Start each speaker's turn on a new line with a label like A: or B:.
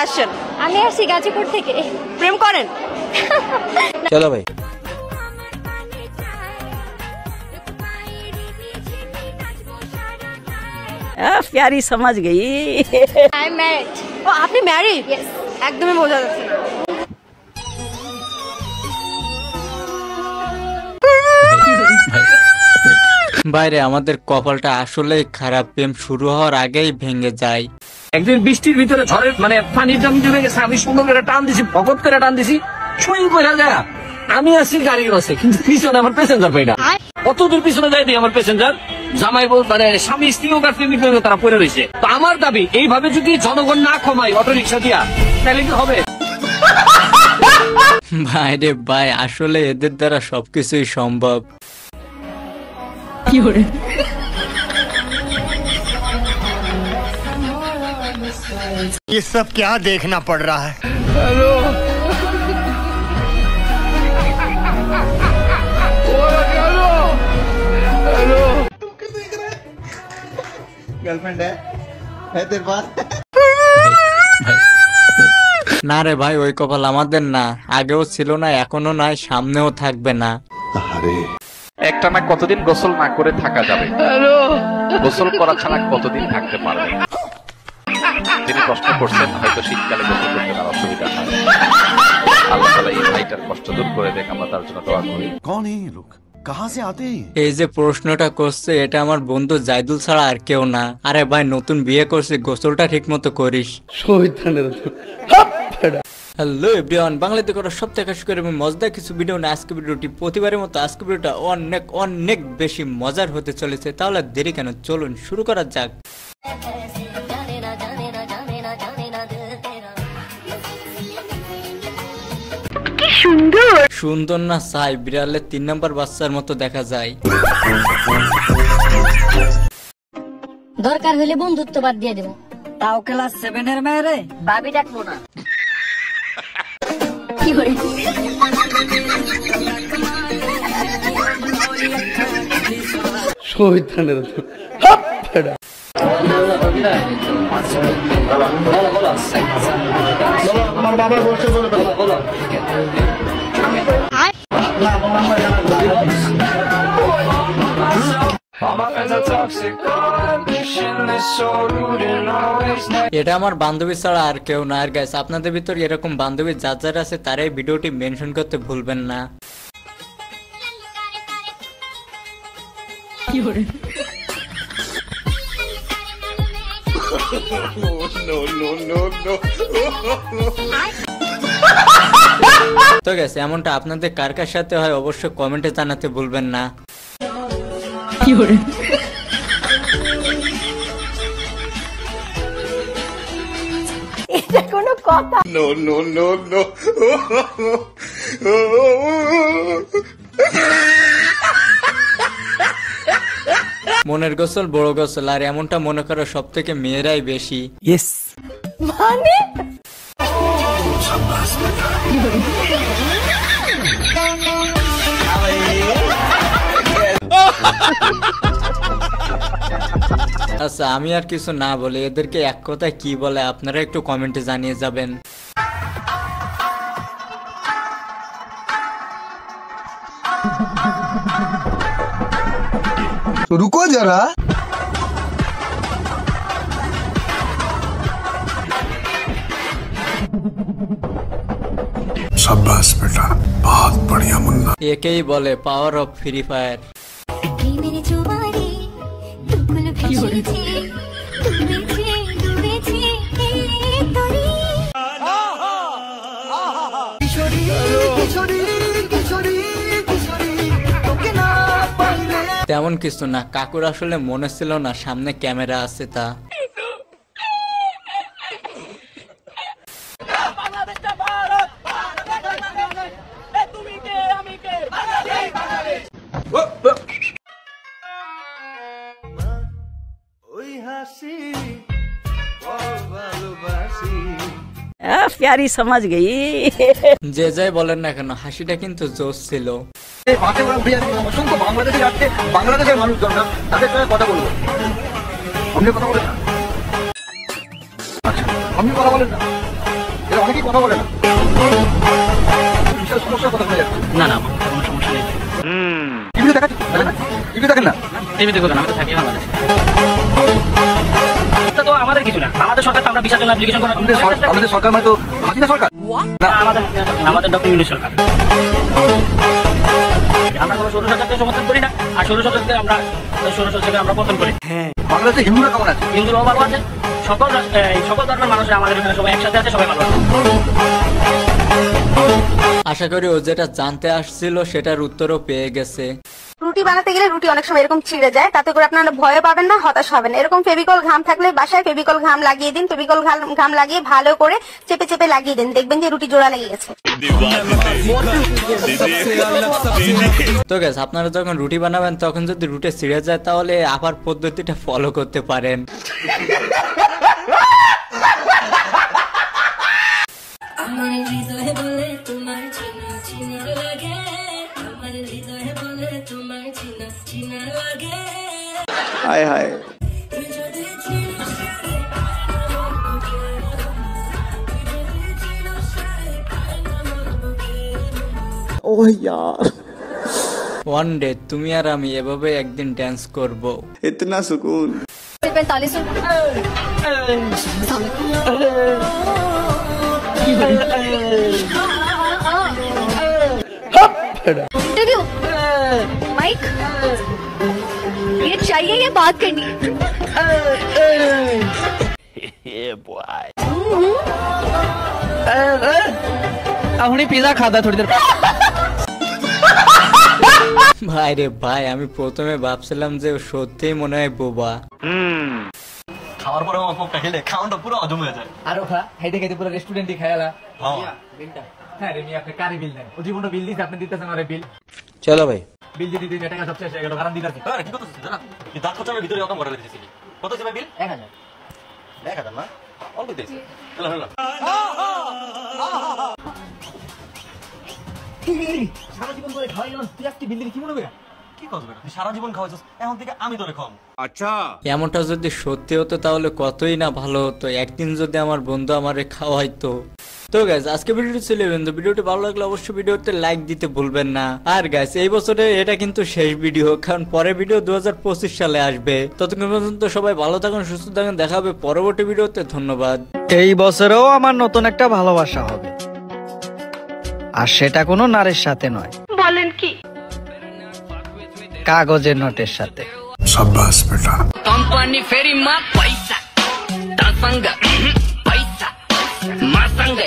A: আসছেন?
B: আমি আসছি গাজীপুর থেকে।
A: প্রেম করেন?
C: চলো ভাই।
D: प्यारी समझ गई।
B: I am married.
A: ও আপনি ম্যারিড?
B: Yes.
A: একদমই বোঝা যাচ্ছে না।
C: বাইরে আমাদের কপালটা আসলেই খারাপ, প্রেম শুরু হওয়ার আগেই ভেঙে যায়।
E: একদিন বৃষ্টির ভিতরে ঝড়ের মানে পানির জমি জমে গেছে, আমি সুন্দর করে টান দিছি, ভগত করে টান দিছি, ছুঁই করে যায়। আমি আছি গাড়ির বাসে, কিন্তু পিছনে আমার প্যাসেঞ্জার পাই না। কত দূর পিছনে যাই দিই আমার প্যাসেঞ্জার, জামাই বল মানে স্বামী স্ত্রী ও প্রেমিক তারা পড়ে রয়েছে। তো আমার দাবি এইভাবে যদি জনগণ না কমায় অটো রিক্সা দিয়া, তাহলে কি হবে?
C: বাইরে ভাই আসলে এদের দ্বারা সবকিছুই সম্ভব।
F: ये सब क्या देखना पड़ रहा है?
G: गर्लफ्रेंड है तेरे पास?
C: না রে ভাই, ওই কপাল আমাদের না, আগেও ছিল না, এখনো নাই, সামনেও থাকবে না।
H: একটা না কতদিন গোসল না করে থাকা যাবে? গোসল করা ছাড়া কতদিন থাকতে পারবে? তিনি প্রশ্ন করছেন, হয়তো শীতকালে গোসল করতে তার অসুবিধা হয়। আল্লাহ তাআলা এই ভাইটার কষ্ট দূর করে দেখ, আমরা তার জন্য দোয়া করি।
F: कौन है ये लोग? कहाँ से आते हैं?
C: এই যে প্রশ্নটা করছে এটা আমার বন্ধু জাইদুল ছাড়া আর কেউ না। আরে ভাই নতুন বিয়ে করছিস, গোসলটা ঠিক মতো করিস। হ্যালো এভরিওয়ান, বাংলাতে করা সব থেকে করে আমি মজাদার কিছু ভিডিও না আজকে ভিডিওটি প্রতিবারের মতো আজকে ভিডিওটা অনেক অনেক বেশি মজার হতে চলেছে। তাহলে দেরি কেন, চলুন শুরু করা যাক। সুন্দর না সাই, বিড়ালের 3 নাম্বার বাচ্চার মতো দেখা যায়।
B: দরকার হলে বন্ধুত্ব বাদ দিয়ে দেব।
D: ताऊ क्लास 7 এর মেয়ে রে, ভাবি ডাকবো না।
B: কি করে?
C: এটা আমার বান্ধবী ছাড়া আর কেউ না। আর গাইস আপনাদের ভিতর এরকম বান্ধবী যার যার আছে তারা এই ভিডিওটি মেনশন করতে ভুলবেন না। তো গেছে এমনটা আপনাদের কার কার সাথে হয় অবশ্যই কমেন্টে জানাতে ভুলবেন না।
A: এটা কোনো কথা?
G: No.
C: মনের গোসল বড় গোসল, আর এমনটা মনে করো সব থেকে মেয়েরাই বেশি।
D: यस
A: মানে
C: আচ্ছা আমি আর কিছু না বলে এদেরকে এক কথায় কি বলে আপনারা একটু কমেন্টে জানিয়ে যাবেন।
G: रुको जरा। शाबाश बेटा, बहुत बढ़िया मुन्ना।
C: একেই বলে পাওয়ার অফ ফ্রি ফায়ার। তেমন কিছু না, কাকুর আসলে মনে ছিল না সামনে ক্যামেরা আছে তা।
D: प्यारी समझ गई।
C: যে যাই বলেন না কেন হাসিটা কিন্তু জোশ ছিল।
G: বাংলাদেশের মানুষ দরকার, তাদের সঙ্গে কথা বলবো। আপনি কথা বলেন না? আচ্ছা আপনি কথা বলেন না। অনেকেই কথা বলে না বিশাল সমস্যার কথা বলে যাচ্ছে।
E: না না, কোনো সমস্যা নেই।
G: টিভিতে দেখা টিভি দেখেন না?
E: টিভিতে কোথাও আমি তো থাকি বাংলাদেশে। এটা তো আমাদের কিছু না, আমাদের সরকার তো আমরা ভিসার জন্য অ্যাপ্লিকেশন করা।
G: আমাদের সরকার মানে তো হাসিনা সরকার না,
E: আমাদের ডক্টর ইউনিট সরকার। আমরা কোনো সৌরশক্তি সমর্থন করি না, আর সৌরশক্তিকে আমরা পতন করি।
G: বাংলাদেশে হিন্দুরা কেমন আছে?
E: হিন্দুরাও ভালো আছে, সকল ধর্মের মানুষরা আমাদের এখানে সবাই একসাথে আছে, সবাই ভালো আছে।
C: আশা করি ও যেটা জানতে আসছিল সেটার উত্তরও পেয়ে গেছে।
A: রুটি বানাতে গেলে রুটি অনেক সময় এরকম ছিঁড়ে যায়, তাতে করে আপনারা ভয় পাবেন না, হতাশ হবেন না। এরকম ফেভিকল ঘাম থাকলে বাসায় ফেভিকল ঘাম লাগিয়ে দিন। ফেভিকল ঘাম লাগিয়ে ভালো করে চেপে চেপে লাগিয়ে দিন, দেখবেন যে রুটি জোড়া লেগে গেছে।
C: তো গাইস, আপনারা যখন রুটি বানাবেন তখন যদি রুটি ছিঁড়ে যায় তাহলে আবার পদ্ধতিটা ফলো করতে পারেন।
G: হায় হায়
C: ওয়ান ডে তুমি আর আমি এভাবে একদিন ড্যান্স করব।
G: ইতনা সুকুন।
A: इंटरव्यू माइक ये चाहिए, ये बात करनी है।
E: এখনই পিজা খাদা থোড়ি দের।
C: ভাই রে ভাই, আমি প্রথমে ভাবছিলাম যে ও সত্যিই মনে হয় বোবা।
I: খাওয়ার পরে অল্পটা খেলে খাওয়াটা পুরো অজম হয়ে যায়।
E: আরো খা, খাইতে খাইতে পুরো রেস্টুরেন্টই খাইলা। হ্যাঁ রে, আপনি কারি বিল দেন। ও জীবনটা বিল দিতে আপনি দিতেছেন আরে বিল।
I: চলো ভাই,
E: বিল দিতে দিতে টাকা সব শেষ হয়ে গেল, কারণ দিতেছি।
I: আরে কি করতেছিস জানা? এই দাঁত খোঁচার ভিতরে অত ভরে দিয়েছি। কত যাবে বিল?
E: 1000।
I: 1000 না? অল্প দিয়েছি। হলো হলো।
E: সারা জীবন করে খাওয়াই গেলাম, তুই আজকে বিল দিলি কি মনে হবে?
I: কি করবে? তুই সারা জীবন খাওয়াইছিস, এখন থেকে আমি তোরে খাওয়াবো।
C: এমনটা যদি সত্যি হতো তাহলে কতই না ভালো হতো। একদিন যদি আমার বন্ধু আমারে খাওয়াইতো। তো গাইস, আজকে ভিডিওটি ছিল কিন্তু ভিডিওটি ভালো লাগলে অবশ্যই ভিডিওতে লাইক দিতে ভুলবেন না। আর গাইস, এই বছরে এটা কিন্তু শেষ ভিডিও, কারণ পরের ভিডিও 2025 সালে আসবে। ততক্ষণ পর্যন্ত সবাই ভালো থাকুন, সুস্থ থাকুন, দেখা হবে পরবর্তী ভিডিওতে। ধন্যবাদ।
J: এই বছরেও আমার নতুন একটা ভালোবাসা হবে, আর সেটা কোনো নারীর সাথে নয়।
A: বলেন কি?
J: কাগজের নোটের সাথে।
G: शाबाश बेटा।
E: কোম্পানি ফেরি মা পয়সা, তার সঙ্গে পয়সা, মা সঙ্গে